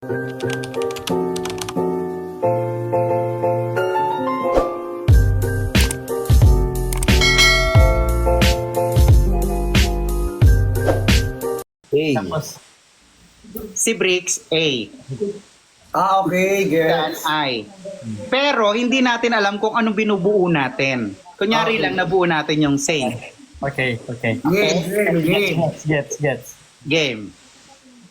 A. Tapos, Si Bricks, A. Okay, Dan, gets. I. Pero hindi natin alam kung anong binubuo natin. Kunyari lang nabuo natin yung same. okay. Gets. Game.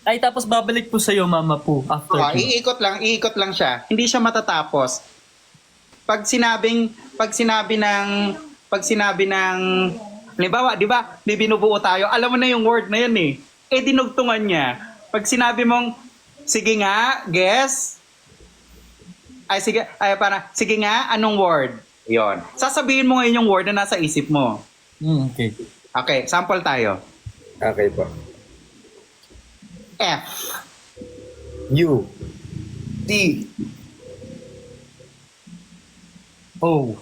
Ay, tapos babalik po sa'yo, Mama po, after Oh, two. iikot lang siya. Hindi siya matatapos. Pag sinabi ng halimbawa, 'di ba? May binubuo tayo. Alam mo na yung word na 'yan eh. Eh dinugtungan niya. Pag sinabi mong sige nga, guess. Sige nga, anong word? 'Yon. Sasabihin mo ngayon yung word na nasa isip mo. Okay. Okay, sample tayo. Okay po. F. U. T. O.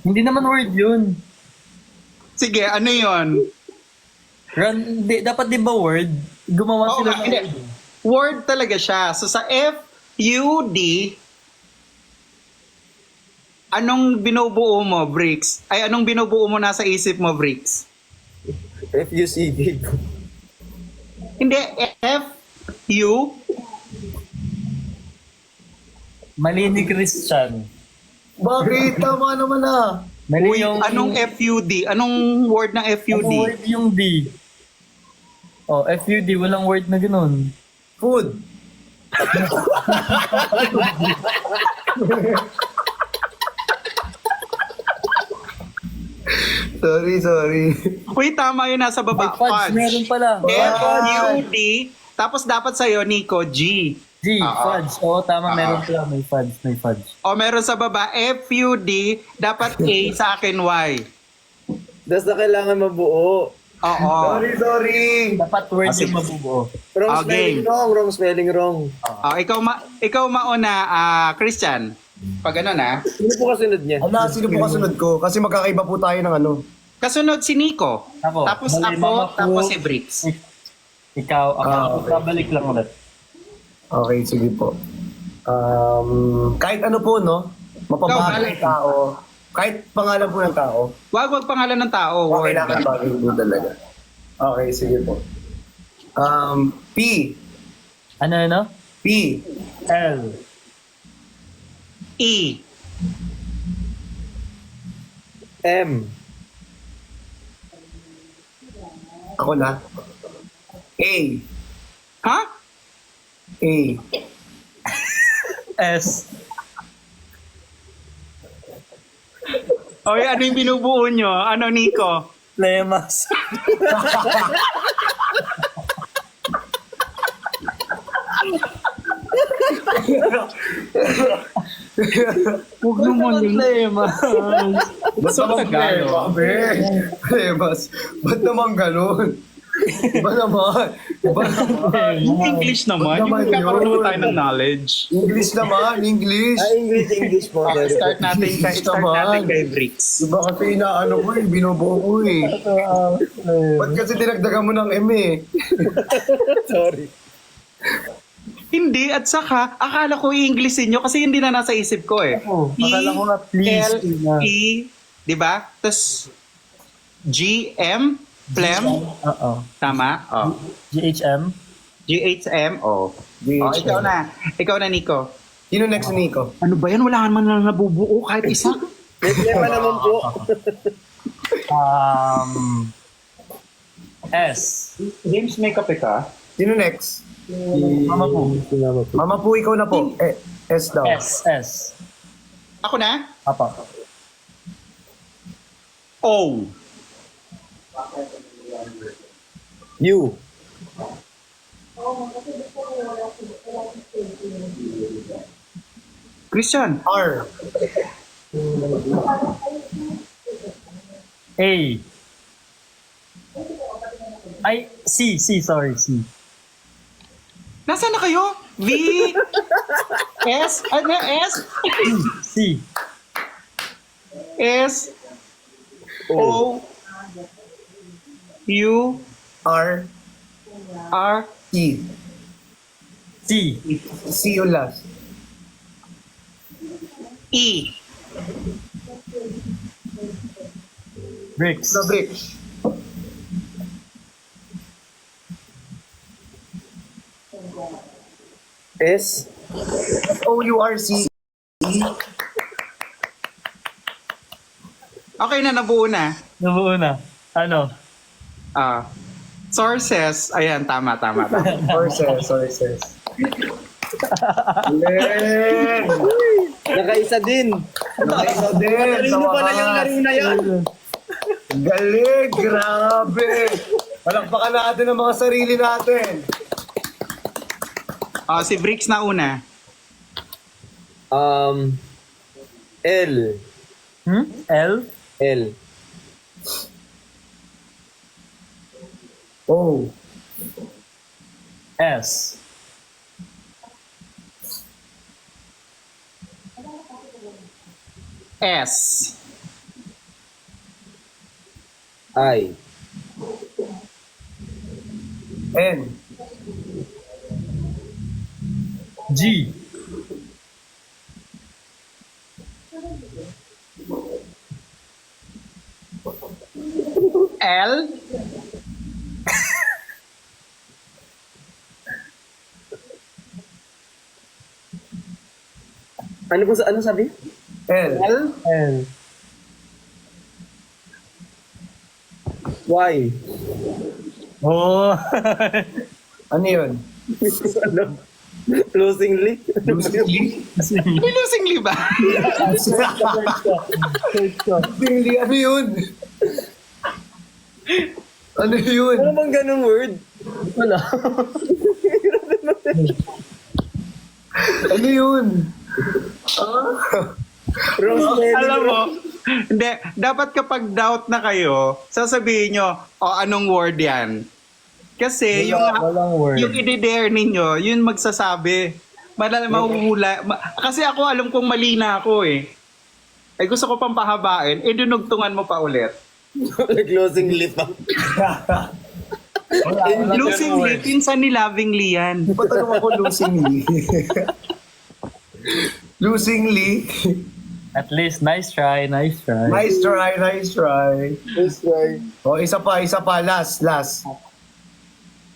Hindi naman word yun. Sige, ano 'yon? Dapat di ba word? Gumawa Oo sila nga, ng hindi. Word talaga siya. So sa F, U, D, anong binubuo mo, Bricks? Ay, anong binubuo mo nasa isip mo, Bricks? F-U-C-D. Hindi, F, U, Mali ni Christian. Bakit? Tama naman ah. Mali Uy, yung... anong FUD? Anong word ng FUD? Anong word yung D? Oh, FUD, walang word na ganun. Food. sorry. Uy, tama yun, nasa baba. May fudge, meron pala. F-U-D, tapos dapat sa'yo, Nico, G. G, fudge. Oo, tama, meron pala. May fudge. O meron sa baba, F-U-D, dapat A, sa akin, Y. Das na kailangan mabuo. Oo. Sorry. Dapat word Sige. yung mabubuo. Wrong game. spelling wrong. Ikaw mauna, Christian. Pag ano na, Sino po kasunod niya? Sino po kasunod ko? Kasi magkakaiba po tayo ng ano. kasunod si Nico. Ako. Tapos Mali, ako, Mama po. tapos si Bricks. Ikaw, ako. okay. Babalik lang ulit. Okay, sige po. Kahit ano po, no? Mapapahal ng tao. Kahit pangalan po ng tao. Wag pangalan ng tao. Okay Word. lang ang bagay po talaga. Okay, sige po. P. Ano? P. L. E. M. Ako na. A. Ha? A. S. Oy, ano yung binubuo nyo? Ano, Nico? Lemas. Huwag naman yun. Lemas. Ba't naman Tagalog. Bebas. Ba't naman ganun? Iba naman. Yung English naman, yung naman magkakaroon yun? tayo ng knowledge. English naman, English. English po. Okay, Sorry. start natin kay Bricks. Diba kasi inaano ko binubuo ko Ba't kasi dinagdagan mo ng M eh? Sorry. Hindi, at saka, akala ko i-Englishin nyo kasi hindi na nasa isip ko eh. Oo, akala ko nga, please, L, E, di ba? Tapos, G, M, Plem, Oo. tama? Oh. GHM. GHM, oh. Oh, ikaw na. Ikaw na, Nico. Sino next ni Nico? Ano ba yan? Wala naman na nabubuo kahit isa. May problema naman po. S. James, may kape ka? Sino next? Mama po. Mama po, ikaw na po. S daw. S. Ako na? Apa. O. U. Christian. R. A. Ay, C. Sorry, C. Nasaan na kayo? V, S, ano, S, C. S, O, U, R, R, E. C. C yung last. E. Bricks. Sa bricks. S. F-O-U-R-C. Okay na, nabuo na. Nabuo na. Ano? Sources. Ayan, tama. Sources. Galing! Nakaisa din. Nakaisa din. Kanino Sa pala yung wakas. laro na yan? Galing! Grabe! Palakpakan natin ang mga sarili natin. Si Bricks na una. L. L? L. Oh. S. S. I. N. G. L. Ano sabi? L. L. L. Y. Oh. Ano yun? Alam. Closingly. May lusingli ba? Tingli, ano yun? Ano yun? Ano bang ganung word? Wala. Ano yun? Wrong spelling. Alam mo, hindi, dapat kapag doubt na kayo, sasabihin nyo, anong word yan? Kasi Walang word. yung i-dare ninyo, yun magsasabi. Mahuhula. Kasi ako alam kong mali na ako eh. Ay gusto ko pang pahabain, dinugtungan mo pa ulit. Closingly pa. Losing lip, pinsan ni Lovingly yan. Ba't ano ako losingly? Losingly? At least, nice try. Nice try. That's right. O, isa pa. Last.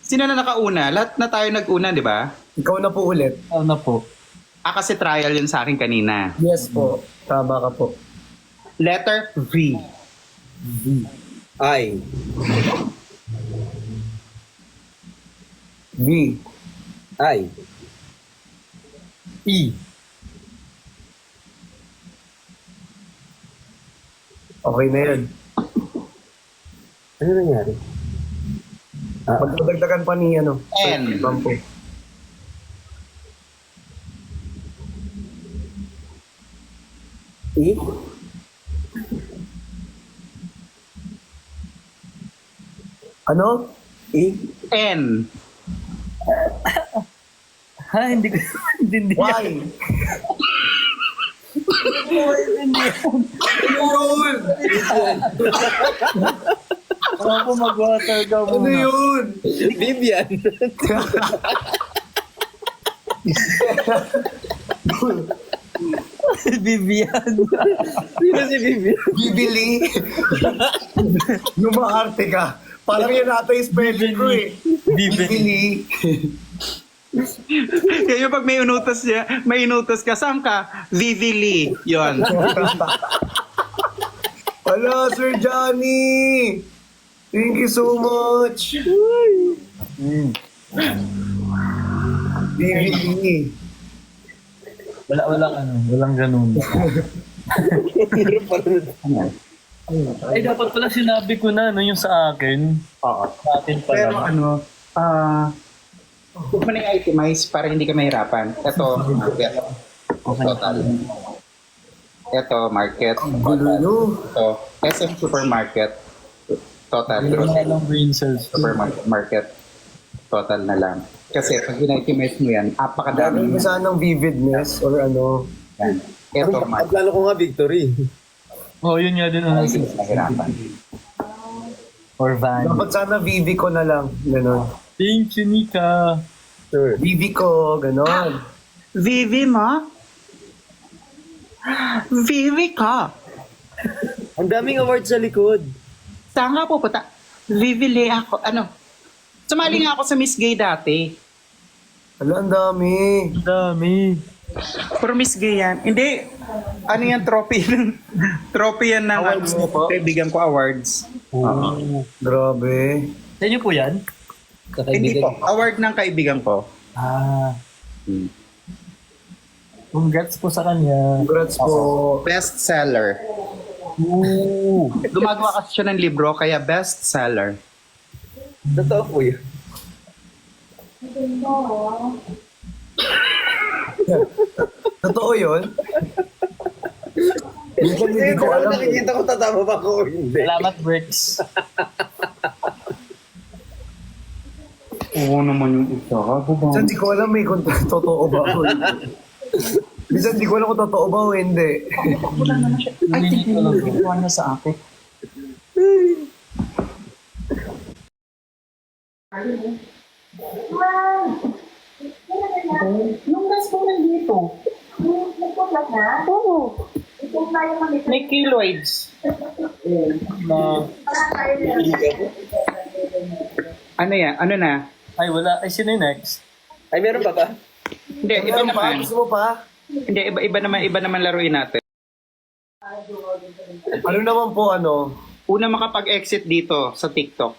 Sino na nakauna? Lahat na tayo nag-una, di ba? Ikaw na po ulit. Ano po? Kasi trial yun sa akin kanina. Yes po. Tama ka po. Letter V. I. V. I. E. Okay na yan. Ano nangyari? Magdadagdagan pa ni N. Bampo. E. Ano? E. N. Ha? Hindi ko hindi. Why? Ano yun? Ako mag-water daw Ano muna. yun? Vivian. Vivian. Sino si Vivian? Bibili. Yung maarte ka. Parang yan ata yung spelling ko eh. Bibili. Kaya pag may inutos ka, saan ka? Vivili. Yun. Hello, Sir Johnny! Thank you so much! Bibili. Walang ganun. Ay, dapat pala sinabi ko na, yung sa akin. Oo. Sa akin pala. Pero huwag mo na itemize para hindi ka mahirapan. Ito, market. Total. Ito, market. Gulo. Ito, SM Supermarket. Total. Yung Grocery. mga brain cells. Supermarket. Total na lang. Kasi pag in-itemize mo yan, Dami apakadami mo yan. sanang vividness or ano. Yan. Ito, Ang market. plano ko nga victory. Oh, yun nga din ang Mahirapan. Or Van. Dapat sana Vivi ko na lang. Ganon. Thank you, Nika. Sure. Vivi ko, ganon. Vivi mo? Vivi ka. Ang daming awards sa likod. Saan nga pupunta? Vivi ako. Ano? Sumali nga ako sa Miss Gay dati. Ala, ang dami. Ang dami. Pero Miss Gay yan. Hindi. Ano yan? Trophy. Trophy yan ng Awards niyo po? kaibigan ko awards. Grabe. Sa inyo po yan? Hindi po. Award ng kaibigan ko. Ah. Congrats po sa kanya. Congrats po. Best seller. Ooh. Gumagawa kasi siya ng libro, kaya best seller. Totoo po yun. Totoo yun? Minsan hindi ko alam. Nakikita ko tatama ba ko? Hindi. Salamat, Bricks. Oo naman yung isa. Minsan hindi ko alam kung totoo ba o hindi. Minsan hindi ko alam kung totoo ba o hindi. Ay, tingnan niya sa akin. Nung last mo nandito, nagpaplat na? Oo. Ito tayo kami. May keloids. Na, Ano yan? Ano na? ay, wala. Ay, sino yung next? Ay, meron pa ba? Hindi, iba Meron pa? naman. Gusto mo pa? Hindi, iba naman laruin natin. Ano naman po ano? Una makapag-exit dito sa TikTok.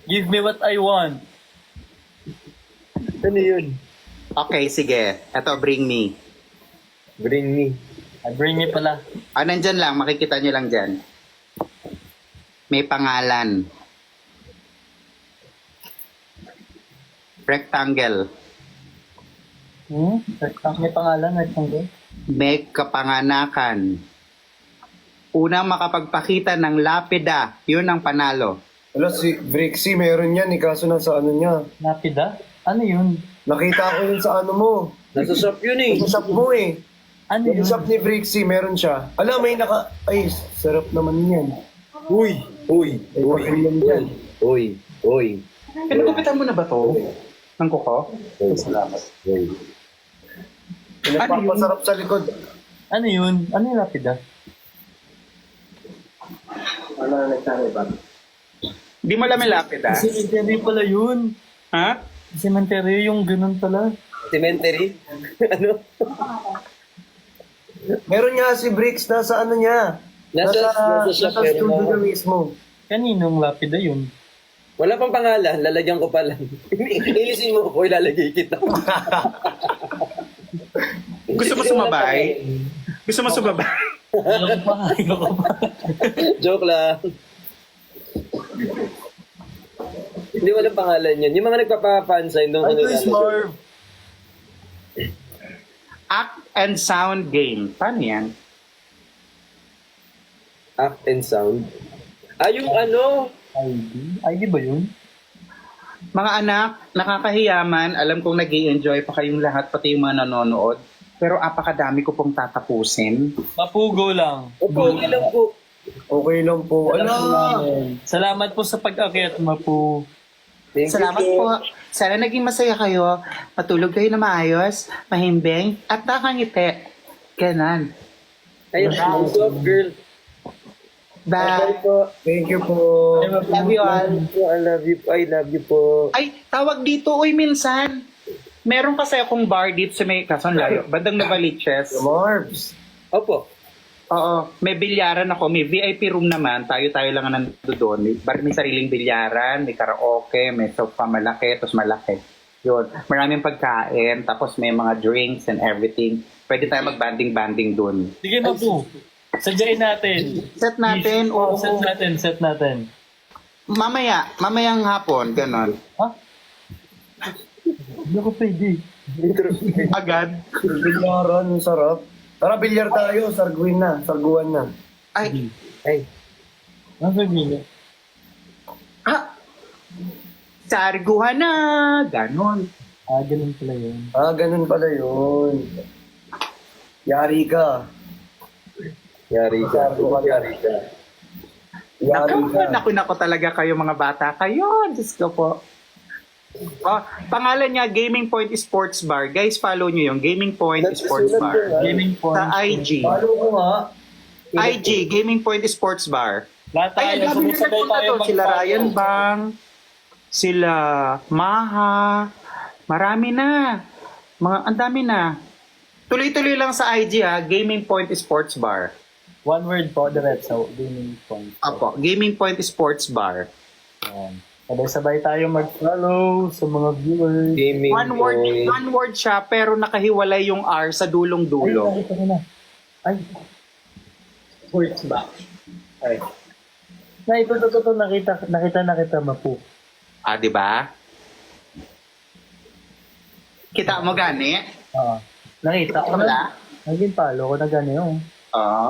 Give me what I want. Ano yun? Okay, sige. Eto, bring me. Bring me. I bring me pala. Nandyan lang, makikita nyo lang dyan. May pangalan. Rectangle. May pangalan, rectangle. May kapanganakan. Unang makapagpakita ng lapida, yun ang panalo. Wala, si Brixie meron yan kaso nasa ano niya. Lapida? Ano yun? Nakita ko yun sa ano mo. Nasa shop yun eh. Sa shop mo Ano Yung yun? shop ni Brixie meron siya. Alam, may naka... Ay, sarap naman yan. Uy! Uy! May Uy! pakailan dyan. Uy! Uy! Pinukupitan mo na ba to? Ng kuko? Uy! Salamat. Uy! Pinagpapasarap sa likod. Ano yun? Ano yung lapida? Di mo alam yung lapida? Cemetery pala yun. Ha? Cemetery yung ganun pala. Cemetery? Ano? Meron nga si Brix nasa ano niya. Nasa shop meron studio ako. niya mismo. Kaninong lapida yun? Wala pang pangalan, lalagyan ko pa lang. Ilisin mo ko, ilalagay kita. Gusto mo sumabay? Gusto mo sumabay? Ayoko pa. Joke lang. Hindi walang pangalan yan. Yung mga nagpapa-fansign doon. Ay, Chris Marv. Act and sound game. Paano yan? Act and sound. Yung ano? ID? ID ba yun? Mga anak, nakakahiyaman. Alam kong nag enjoy pa kayong lahat, pati yung mga nanonood. Pero apakadami ko pong tatapusin. Mapugo lang. Opo, okay lang po. Okay lang po. Ano? Salamat po sa pag-akyat, Mapu. Thank you Salamat po. Sana naging masaya kayo. Matulog kayo na maayos, mahimbing, at nakangiti. Ganon. Ayun, soft girl. Bye. po. Thank you po. Love you all. I love you po. I love you po. Ay, tawag dito, uy, minsan. Meron kasi akong bar dito sa may kason layo. Bandang Novaliches. Marbs. Opo. Oo, may bilyaran ako. May VIP room naman. Tayo-tayo lang ang nando doon. May sariling bilyaran, may karaoke, may sofa malaki, tapos malaki. Yun. Maraming pagkain, tapos may mga drinks and everything. Pwede tayo mag-banding-banding doon. Sige, Mapu. Sadyain natin. Set natin, oo. Set natin. Mamayang hapon, ganon. Ha? Hindi ako pwede. Agad. Bilyaran, sarap. Tara, bilyar tayo. Sarguan na. Ay, Ay. Ang sabihin niya. sarguhan na! Ganon. Ganun pala yun. Ganun pala yun. Yari ka. Yari ka. Yari ka. Yari ka. Naku talaga kayo mga bata. Kayo, Diyos ko po. Oh, pangalan niya, Gaming Point Sports Bar. Guys, follow nyo yung Gaming Point Sports Bar. Gaming point. Sa IG. Paano ko nga? IG, Gaming Point Sports Bar. Lahat tayo, Ay, ang dami na sumusabay nagpunta tayo to. Sila mag-follow. Ryan Bang, sila Maha, marami na. Ang dami na. Tuloy-tuloy lang sa IG ha, Gaming Point Sports Bar. One word po, diretso. Gaming point. Apo, Gaming Point Sports Bar. Ayan. Sabay-sabay tayo mag-follow sa mga viewers. Gaming point. One word siya, pero nakahiwalay yung R sa dulong-dulo. Ay, nakita ko na. Ay. Sports ba? Ay. Na, ito, nakita mapu. Ah, di ba? Kita mo gani? Oo. Nakita ko Wala? na. Naging palo ko na gano'n. Oo.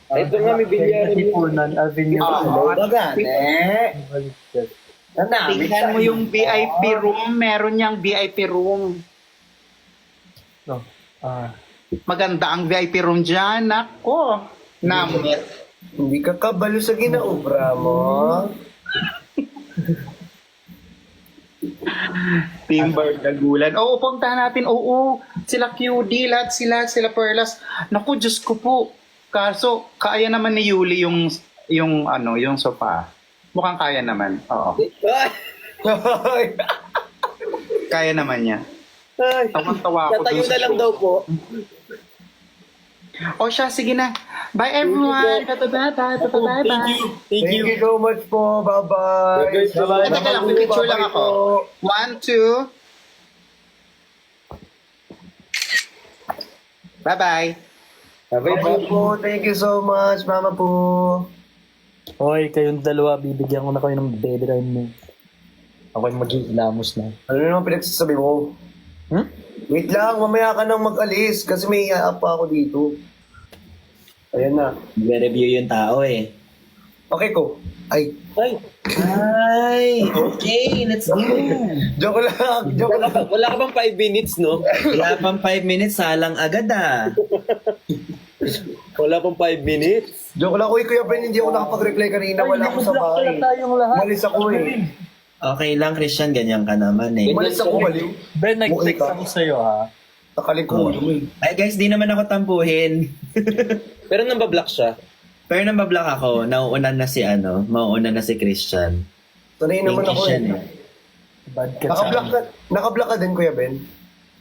Ito nga, may bilyaran yun. Tipunan, Avenue. Oo. Tingnan mo yung VIP room, meron niyang VIP room. No. Maganda ang VIP room dyan. Nako. Namit. Hindi ka kabalo sa ginaobra mo. Timber Dagulan. Oo, puntahan natin. Oo, sila QD, lahat sila Perlas. Naku, Diyos ko po. Kaso, kaya naman ni Yuli yung sofa. Mukhang kaya naman. Oo. Ay! Kaya naman niya. Ay! Tawang-tawa ako Tatayo dun sa na lang show. daw po. O siya, sige na. Bye everyone. Bye-bye. Thank you. Thank you so much po. Bye-bye. Bye-bye. Teka lang, may picture lang ako. 1, 2. Bye-bye. Bye-bye po. Thank you so much, Mama po. Hoy, kayong dalawa, bibigyan ko na kayo ng bedtime mo. Ako'y mag-iilamos na. Ano naman pinagsasabi mo? Wait lang, mamaya ka nang mag-alis kasi may i-up pa ako dito. Ayan na. Nagre-review yung tao eh. Okay ko. Ay, Ay, okay, let's go. joke lang. Joke lang. Wala ka bang 5 minutes, no? Wala pang 5 minutes, salang agad ah. Wala pang 5 minutes. Joke lang. Uy, Kuya Ben, hindi ako nakapag-reply kanina. Wala ako sa bahay. tayong lahat. Malis ako eh. Okay lang, Christian, ganyan ka naman eh. Malis ako, baliw. Ben, nag-text Mukha ka. ako sa'yo ha. Nakalikod mo eh. Ay guys, di naman ako tampuhin. Pero nambablock siya. Pero nang bablock ako, mauuna na si Christian. Sanay naman ako Christian eh. eh. Bad ka Naka-block ka din, Kuya Ben.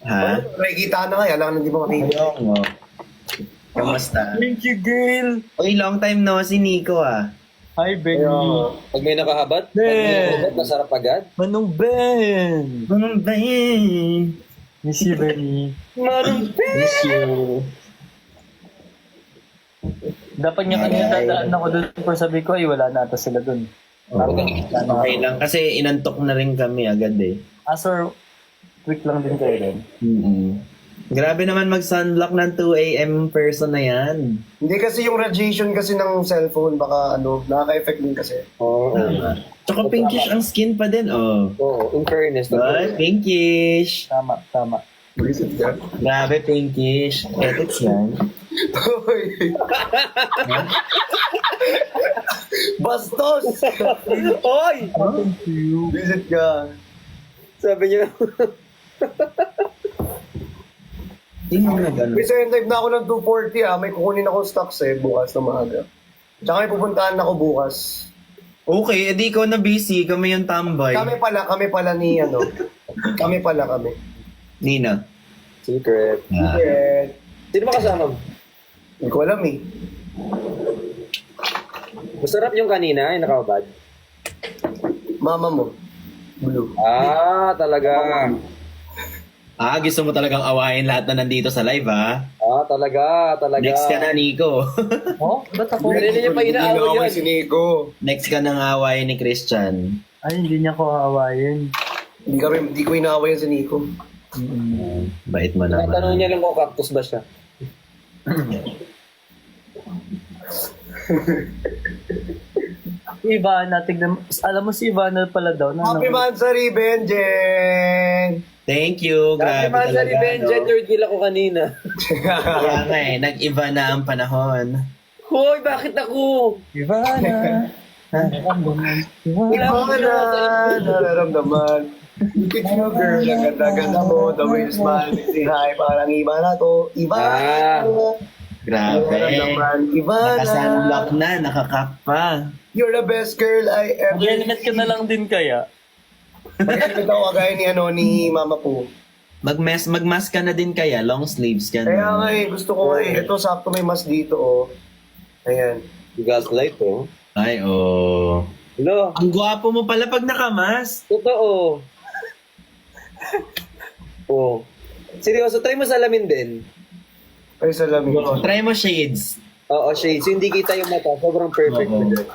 Ha? Nakikita na kaya, alam na hindi mo makikita. Ayong mo. Kamusta? Thank you, girl. Uy, long time no si Nico ah. Hi, Ben. Pag may nakahabat, pag Ben. may nakahabat, masarap agad. Manong Ben. Ano ba yun? Miss you, Benny. Miss you. Dapat niya kanina dadaan ako doon pero sabi ko ay wala na ata sila doon. Okay lang, kasi inantok na rin kami agad eh. Sir, quick lang din kayo din. Grabe naman mag-sunblock ng 2 a.m. person na yan. Hindi kasi yung radiation kasi ng cellphone, baka nakaka-effect din kasi. Oo. Tsaka pinkish ang skin pa din, oh. Oo, in fairness. What? Pinkish. Tama. Bulisit ka. Grabe, pinkish. Edits yan. Hoy! Bastos! Oy! Thank you. Bulisit ka. Sabi niyo, Hindi mo na gano'n. May second type na ako ng 240 May kukunin ako stocks bukas na maaga. Tsaka may pupuntahan ako bukas. Okay, edi ikaw na busy. Kami yung tambay. Kami pala ni Kami pala. Nina. secret. Ah. Eh, Sino ba kasama mo? hindi ko alam eh. Masarap yung kanina, yung nakabad. Mama mo. Blue. Ah, talaga. Gusto mo talagang awayin lahat na nandito sa live, ha? Ah, talaga. Next ka na, Nico. Oh, ba't ako? Hindi niya pa inaaway yan. si Nico. Next ka nang awayin ni Christian. Ay, hindi niya ko aawayin. Hindi ko inaawayan si Nico. Bait mo naman. Tanong niya lang kung cactus ba siya. Ivana, tignan. Alam mo si Ivana pala daw. Happy Mansari, Benjen! Thank you. Sabi Grabe man sa talaga. revenge, no? gender kill ako kanina. Kaya nga eh, nag-iba na ang panahon. Hoy, bakit ako? Ivana. Wala akong Wala ginawa sa inyo. nararamdaman. Look at you, girl. Ang ganda-ganda mo. The way you smile. Say hi. Parang iba na to. Iba Ah. Grabe. Nararamdaman. Iba na. Nakasunlock na, nakakap pa. You're the best girl I ever. Mag-helmet ka na lang din kaya. Mag-helmet ako kagaya ni mama po. Magmask ka na din kaya, long sleeves ka Kaya nga na. eh, gusto ko nga eh. Ito, sakto may mas dito oh. Ayan. Gaslight, oh. Ay, oh. Hello, Ang gwapo mo pala pag nakamas. totoo. Oh. Seryoso, try mo salamin din. Ay, salamin. Oh, try mo shades. Oo, shades. Hindi kita yung mata. Sobrang perfect Oo. na dyan.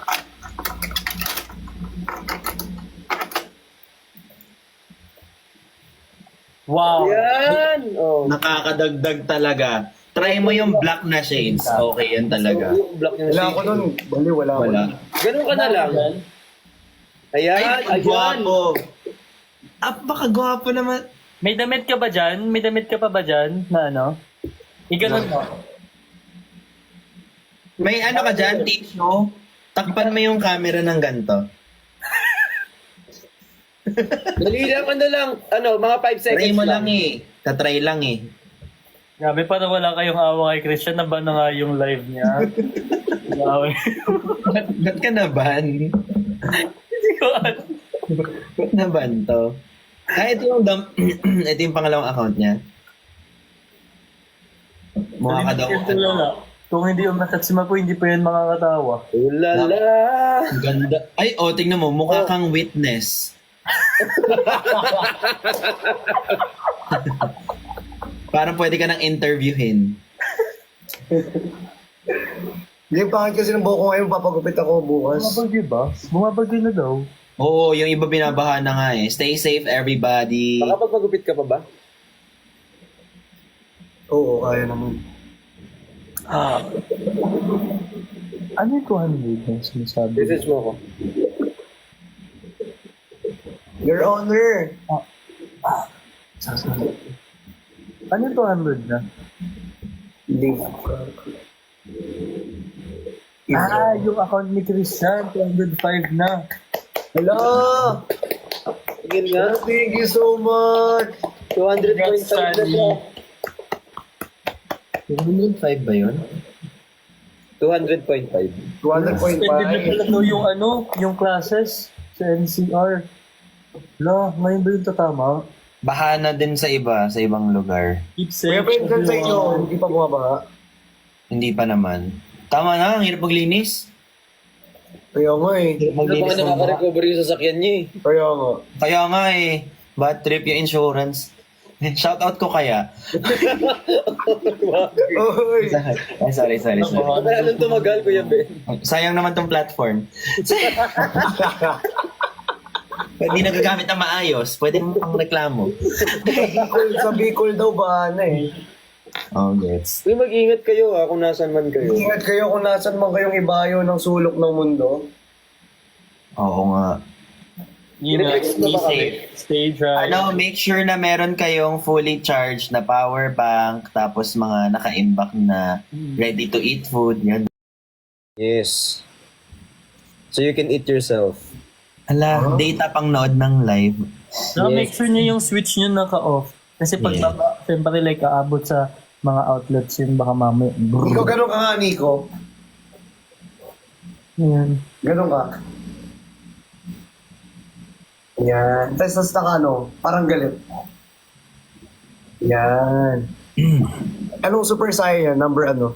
Wow. Yan! Oh. Nakakadagdag talaga. Try mo yung black na shades. Okay yan talaga. So, yung black yung Wala shades. ako nun. Bali, wala ako. Wala. Ganun ka na lang. Ayan, Ay, ang ayan. gwapo. Ah, baka gwapo naman. May damit ka ba dyan? May damit ka pa ba dyan? Na ano? Iganon mo. May ano ka dyan, tissue? Takpan mo yung camera ng ganto. Dali lang, ano lang. Ano, mga 5 seconds Try mo lang eh. Tatry lang eh. Grabe, parang wala kayong awa kay Christian. Na ba na nga yung live niya? Grabe. Ba't ka naban? Hindi ko alam. Ba't naban to? Ah, ito yung, ito yung pangalawang account niya. Mukha ka daw. Wala. Kung hindi umatat si Mapo, hindi pa yan makakatawa. Ulala! Ang ganda. Ay, oh, tingnan mo. Mukha kang witness. Parang pwede ka nang interviewin. Yung pangit kasi ng buhok ko ngayon, papagupit ako bukas. Bumabagyo ba? Bumabagyo na daw. Oo, yung iba binabaha na nga eh. Stay safe, everybody. Makapagpagupit ka pa ba? Oo, kaya naman. Ah. Ano yung 200 na sinasabi? Message mo ako. Your Honor. Ano yung 200 na? Leave. Ah, yung account ni Christian, 205 na. Hello! Tingin nga. Thank you so much! 200.5 na siya. 205 ba yun? 200.5. 200.5. Pwede na pala to yung ano, yung classes sa NCR. No, ngayon ba yung tatama? Baha na din sa iba, sa ibang lugar. Keep Kaya safe. pa yun sa inyo, hindi pa bumabaha. Hindi pa naman. Tama na, ang hirap maglinis. Kaya nga eh. Ano ba nga nakaka-recover yung sasakyan niya eh? Kaya nga. Kaya nga eh, bad trip yung insurance. Shoutout ko kaya. Oy! Ay, sorry. Kaya nung tumagal, Kuya Ben. Sayang naman tong platform. Hindi nagagamit na maayos. Pwede mo pang reklamo. Sa Bicol daw ba na eh. Oh, gets. Uy, mag-ingat kayo ha, kung nasan man kayo. Ingat kayo kung nasan man kayong ibayo ng sulok ng mundo. Oo nga. Ninext mo Be ba kami? safe. Stay dry. Ano, make sure na meron kayong fully charged na power bank, tapos mga naka-imbak na ready to eat food. Yan. Yes. So you can eat yourself. Ala, data pang nood ng live. Saka make sure niya yung switch niyo naka-off. Kasi pag Yeah. siyempre like aabot sa mga outlets yun, baka mamaya. Nico, ganun ka nga, Nico. Yan. Ganun ka. Yan. Tapos ka, ano, parang galit. Yan. Anong super saiyan? Number ano?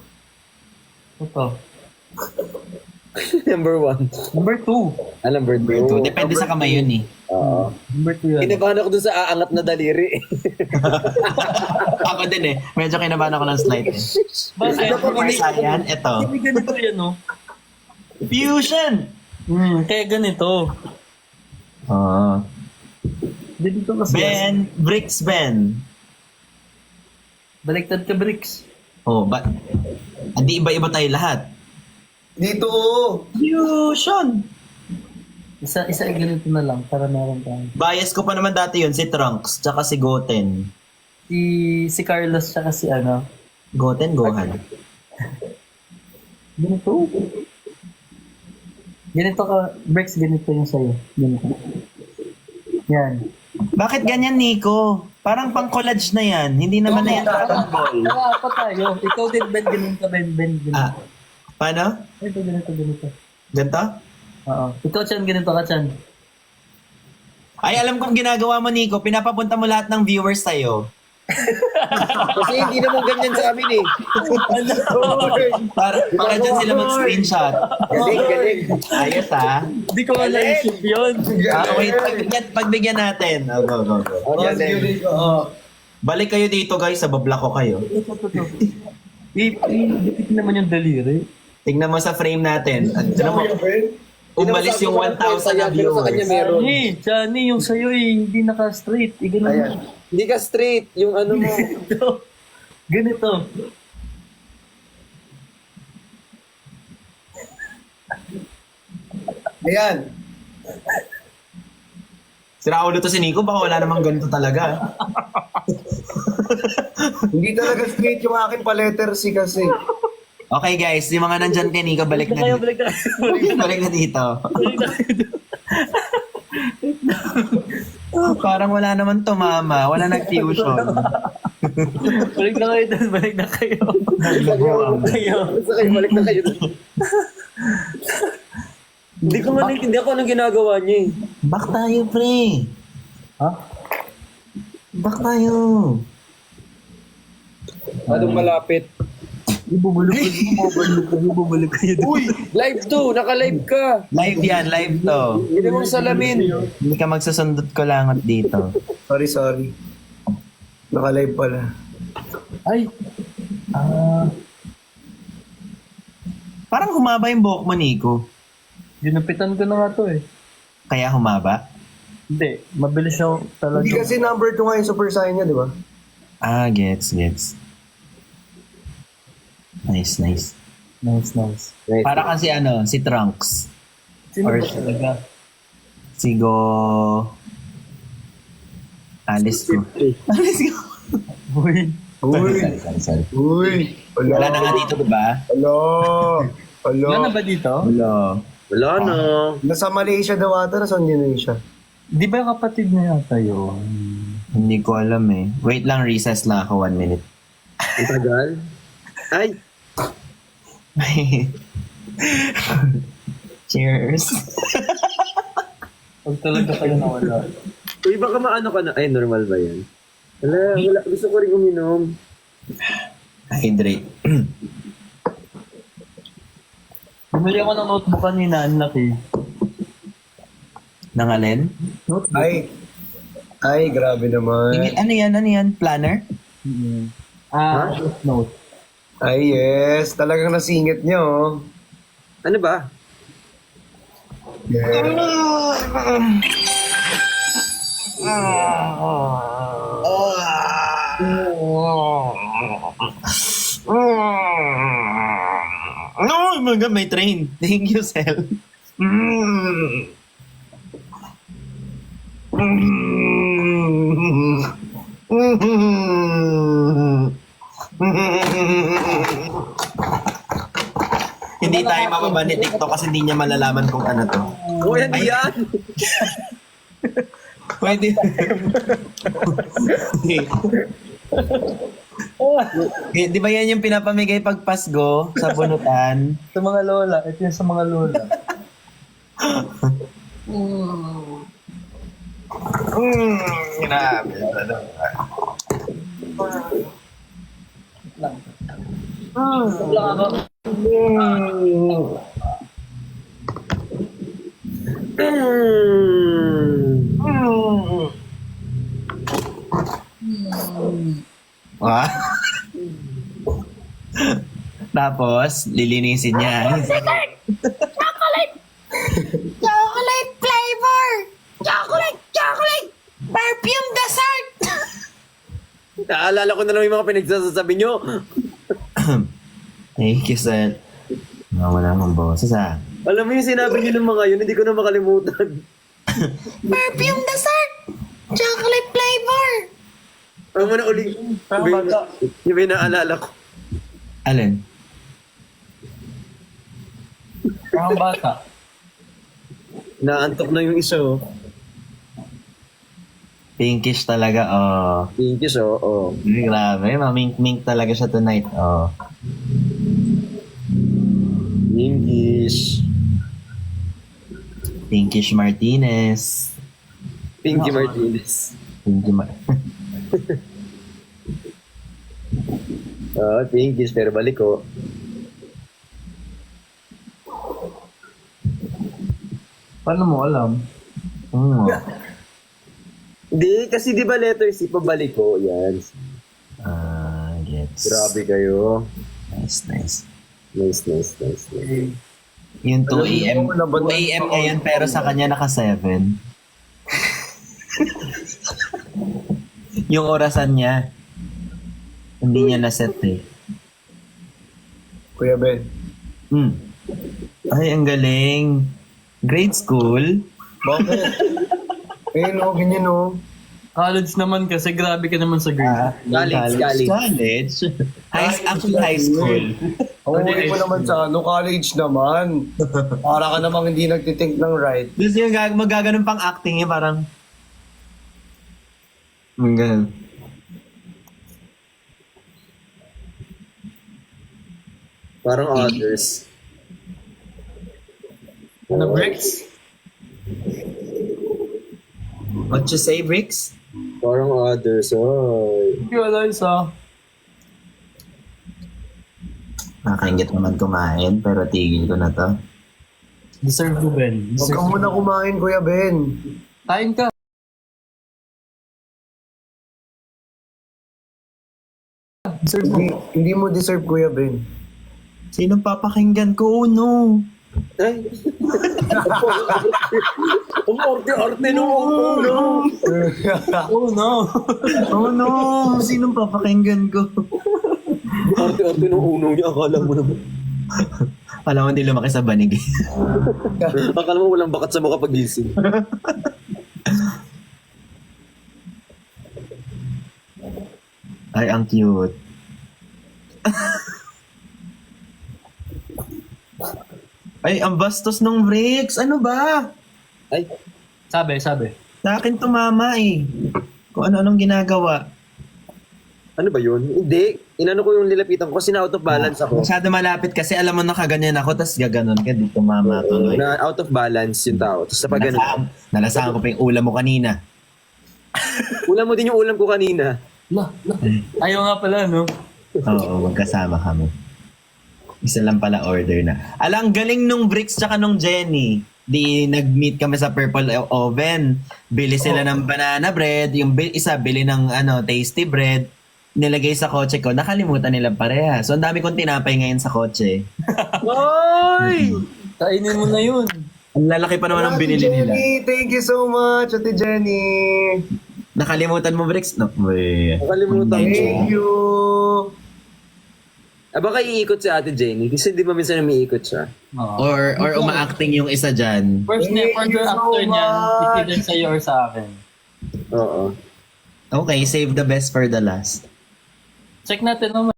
Ito. Number 1. Number 2. Ah, number 2. So, depende sa kamay yun eh. Oo. Number 2 yan. Kinabahan ako dun sa aangat na daliri. Ako din eh. Medyo kinabahan ako ng slide eh. Bakit? Ano po Sayan? Ito. Hindi ganito yan, no? Fusion! Kaya ganito. Oo. Dito kasi. Ben, Bricks Ben. Baliktad ka, Bricks. Oh, ba? Hindi iba-iba tayo lahat. Dito. Fusion! Isa ganito na lang para meron tayong. Bias ko pa naman dati yun, si Trunks, tsaka si Goten. Si Carlos tsaka si ano. Goten, Gohan. Ganito. Ganito ka, Brex, ganito yung sa'yo. Ganito. Yan. Bakit ganyan, Nico? Parang pang-collage na yan. Hindi naman na yan Dragon Ball. Wala pa tayo. Ikaw din, Ben, ganito, Ben, ganito. Ah, paano? Ito, ganito. Ganito? Oo. Ikaw, Chan, ganito ka, Chan. Ay, alam kong ginagawa mo, Nico. Pinapapunta mo lahat ng viewers sa'yo. Kasi hindi naman ganyan sa amin eh. Para dyan sila mag-screenshot. Galing. Ayos, ha? Hindi ko nga naisip yun. Wait, pagbigyan natin. Oh, go. Balik kayo dito, guys. Sa babla ko kayo. Dipit naman yung daliri. Tingnan mo sa frame natin. Tignan mo, umalis yung 1,000 na Pero sa kanya viewers. meron. Johnny, yung sa'yo hindi naka-straight. Ganun. Hindi ka straight. Yung ano mo. Ganito. Ayan. Sira ulo to si Nico. Baka wala namang ganito talaga. Hindi talaga straight yung akin pa letter C kasi. Okay, guys. Yung mga nandyan kay Nico, balik na dito. Balik na kayo. Balik na dito. Parang wala naman tumama. Wala nag-fusion. Balik na kayo. Balik na kayo. Sa kayo, balik na kayo. Hindi ko nga naintindihan kung anong ginagawa niya eh. Back tayo, pre. Ha? Back tayo. Anong malapit? Ibubulog kayo. Uy! Live to! Naka-live ka! Live yan. Live to. Hindi mong salamin. Hindi ka magsusundot ko langot dito. Sorry. Naka-live pala. Ay. Parang humaba yung buhok mo, Nico. Ginupitan ko na nga to eh. Kaya humaba? Hindi. Mabilis yung talaga. Hindi kasi number 2 nga yung super saiyan niya, di ba? Ah, gets. Nice. Nice. Para kasi si Trunks. Sino Or ba talaga? Si Alice ko. Uy. Sorry. Uy! Wala na nga dito, diba? Wala na ba dito? Wala na. Nasa Malaysia daw ata, nasa Indonesia. Di ba kapatid na yata yun? Hindi ko alam eh. Wait lang, recess lang ako 1 minute. Ang tagal. Ay! Cheers. Pag talaga kayo nawala. Uy, baka maano ka na. Ay, normal ba yan? Wala. Gusto ko rin uminom. Hydrate. Bumili ako ng notebook kanina, ang laki. Nang alin? Notebook? Ay, grabe naman. Ano yan? Planner? Note. Ay, yes. Talagang nasingit niyo, oh. Ano ba? Yeah. Oh my God, may train. Thank you, Sel. Hindi tayo mababa ni TikTok kasi hindi niya malalaman kung ano to. Uy, hindi yan! Pwede. Di ba yan yung pinapamigay pag Pasko sa bunutan? Sa mga lola. Ito yung sa mga lola. Grabe. Wah. Tapos, lilinisin niya. Chocolate flavor! Chocolate! Perfume dessert! Naalala ko na lang yung mga pinagsasabi nyo. Thank you, sir. Wala mong boses, ah. Alam mo yung sinabi niyo ng mga yun, hindi ko na makalimutan. Perfume dessert. Chocolate flavor. Ang mo na uli. Yung may naalala ko. Alin? Parang bata. Naantok na yung isa, oh. Pinkish talaga, oh. Pinkish, oh. Oh. Grabe, mamink-mink talaga siya tonight, oh. Pinkish. Pinkish Martinez. Pinky Martinez. Pinky Pinkish, pero balik ko. Paano mo alam? Hmm. Hindi, kasi di ba letter C, pabalik ko. Yan. Gets. Grabe kayo. Nice, nice. Nice. Yung 2 a.m. Alam mo, 2 a.m. ngayon, pero sa kanya naka 7. Yung orasan niya. Hindi niya na-set eh. Kuya Ben. Ay, ang galing. Grade school? Bakit? Ayun o, ganyan o. College naman kasi, grabe ka naman sa grade. College? Actually, high school. Ang huli mo naman sa college naman. Para ka namang hindi nagtitink ng right. Tapos yung magaganon pang acting niya, parang... Ganun. Parang others. Ano, Bricks? What you say, Bricks? Parang others. Oy. Hindi wala isa. Nakaingit naman kumain, pero tigil ko na to. Deserve mo, Ben. Huwag ka muna kumain, Kuya Ben. Kain ka. Deserve mo. Hindi mo deserve, Kuya Ben. Sinong papakinggan ko? Oh, no. Ay. Umorte-orte no. Oh, no. Oh, no. Oh, no. Sinong papakinggan ko? Orte-orte no uno niya. Akala mo naman. Alam mo, hindi lumaki sa banig. Akala mo walang bakat sa mukha pag-gising. Ay, ang cute. Ay, ang bastos ng Bricks. Ano ba? Ay. Sabi. Sa akin tumama eh. Kung ano-anong ginagawa. Ano ba yun? Hindi. Inano ko yung nilapitan ko kasi na out of balance ako. Masyado malapit kasi alam mo nakaganyan ako, tapos gaganon ka, di tumama tuloy. Na out of balance yung tao. Tapos sa pag ganun. Nalasahan ko pa yung ulam mo kanina. Ulam mo din yung ulam ko kanina. Ayaw nga pala, no? Oo, magkasama kami. Isa lang pala order na. Alang galing nung Bricks tsaka nung Jenny. Di nag-meet kami sa Purple Oven. Bili sila ng banana bread. Yung isa bili ng tasty bread. Nilagay sa kotse ko. Nakalimutan nila pareha. So, ang dami kong tinapay ngayon sa kotse. Oy! Kainin mo na yun. Ang lalaki pa naman ang binili nila. Jenny, thank you so much, Ate Jenny. Nakalimutan mo, Bricks? No, boy. Nakalimutan ko. Thank you. Baka iikot si Ate Jenny kasi di ba minsan umiikot siya. Or uma-acting yung isa dyan. First Thank or you so after niyan, much. isitin sa'yo or sa akin. Oo. Okay, save the best for the last. Check natin naman.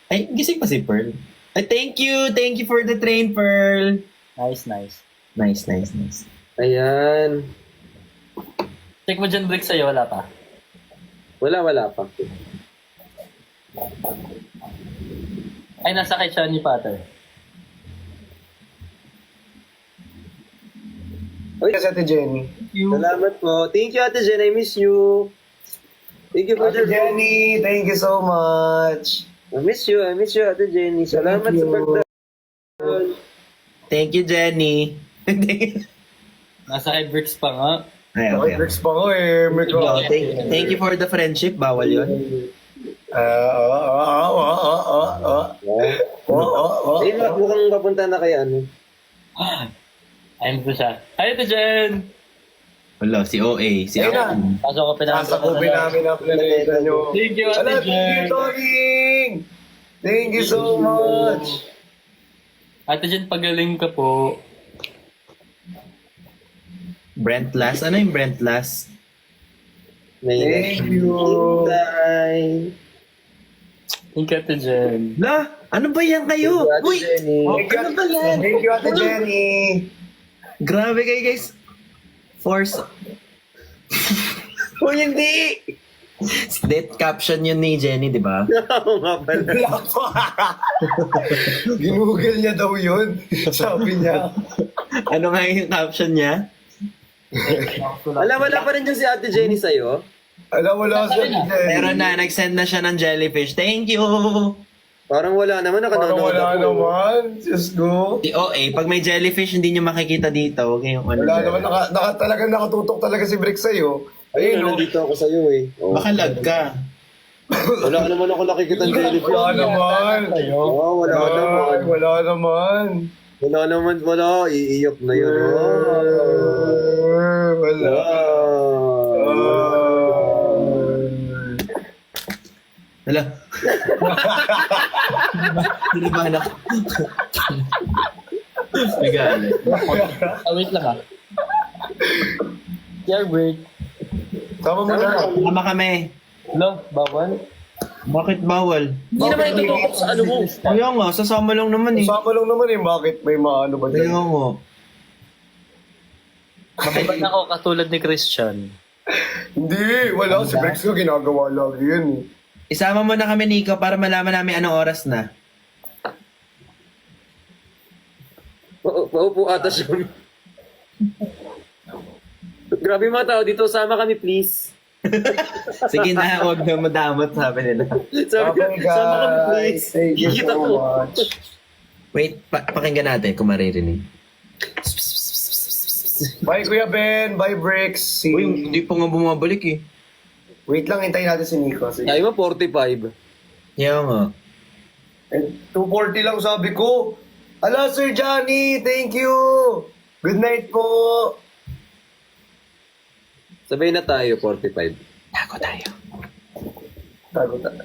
Ay, gising pa si Pearl. Ay, thank you! Thank you for the train, Pearl! Nice. Nice. Ayan. Check mo dyan, Bricks, sa'yo. Wala pa. Wala pa. Ay, nasa kay Shani Potter. Oy, Yes, Ate Jenny. salamat po. Thank you, Ate Jen. I miss you. Thank you for Ate the... Jenny, thank you so much. I miss you, Ate Jenny. Salamat Thank sa you. pagdaan. Thank you, Jenny. Nasa kay Bricks pa nga. Ay, Okay, okay. Bricks pa ko eh. Oh, thank you for the friendship. Bawal yun. Eh, mukhang papunta na kay ano. Ayun ko siya. Hi, Ate Jen! Wala, si OA. Si Ayun na. Alan. Pasok ko Sasakupin namin ang planeta nyo. Thank you, Ate Thank you, Jen! Toring! Thank you so much. Ate Jen, pagaling ka po. Brent Last. Ano yung Brent Last? Thank you. Bye. Thank you, Ate Jen. La, ano ba yan kayo? Ate Uy, Jenny. ano ba yan? Thank you, Ate Jenny. Grabe kayo guys. Force. Uy, hindi! Death caption yun ni Jenny, di ba? Oo nga pala. Ginugol niya daw yun. Sabi niya. Ano nga yung caption niya? Wala pa rin dyan si Ate Jenny sa'yo. Alam, wala sa Jenny. Pero na, nag-send na siya ng jellyfish. Thank you! Parang wala naman, Parang nakanonood wala ako. naman. Diyos ko. Si OA, pag may jellyfish, hindi nyo makikita dito. Huwag kayong ano Wala dyan. naman. Talagang nakatutok talaga si Brick sa'yo. Ayun, Ayun, no? nandito ako sa'yo eh. Oh. Baka lag ka. Wala naman ako nakikita ng jellyfish. Wala naman. Oo, wala naman. Wala naman. Wala naman, wala. Iiyak na yun. Oh. Wala. Hala. Sinibahan ako. Nagalit. Wait lang ah. Yeah, break. Tama mo na. Tama kami. Hello, bawal? Bakit bawal? Hindi naman itutukot sa ano mo. Kaya nga, sasama lang naman eh. Sama lang naman eh. Bakit may maano ba Kaya dyan? nga. Bakit ako katulad ni Christian? Hindi. Wala. Si Brick ko ginagawa lagi yan eh. Isama mo na kami, Nico, para malaman namin anong oras na. Paupo ata siya. Grabe mga tao dito, sama kami please. Sige na, huwag na madamot, sabi nila. Sabi Okay, niya, sama kami guys. please. Thank you Kikita so ko. much. Wait, pakinggan natin kung maririnig. Bye, Kuya Ben. Bye, Bricks. Si... Uy, hindi pa nga bumabalik eh. Wait lang, hintayin natin si Nico. Sige. Ay mo, 45. Kaya nga. Eh, 240 lang sabi ko. Ala, Sir Johnny, thank you. Good night po. Sabay na tayo, 45. Tago tayo. Tago tayo.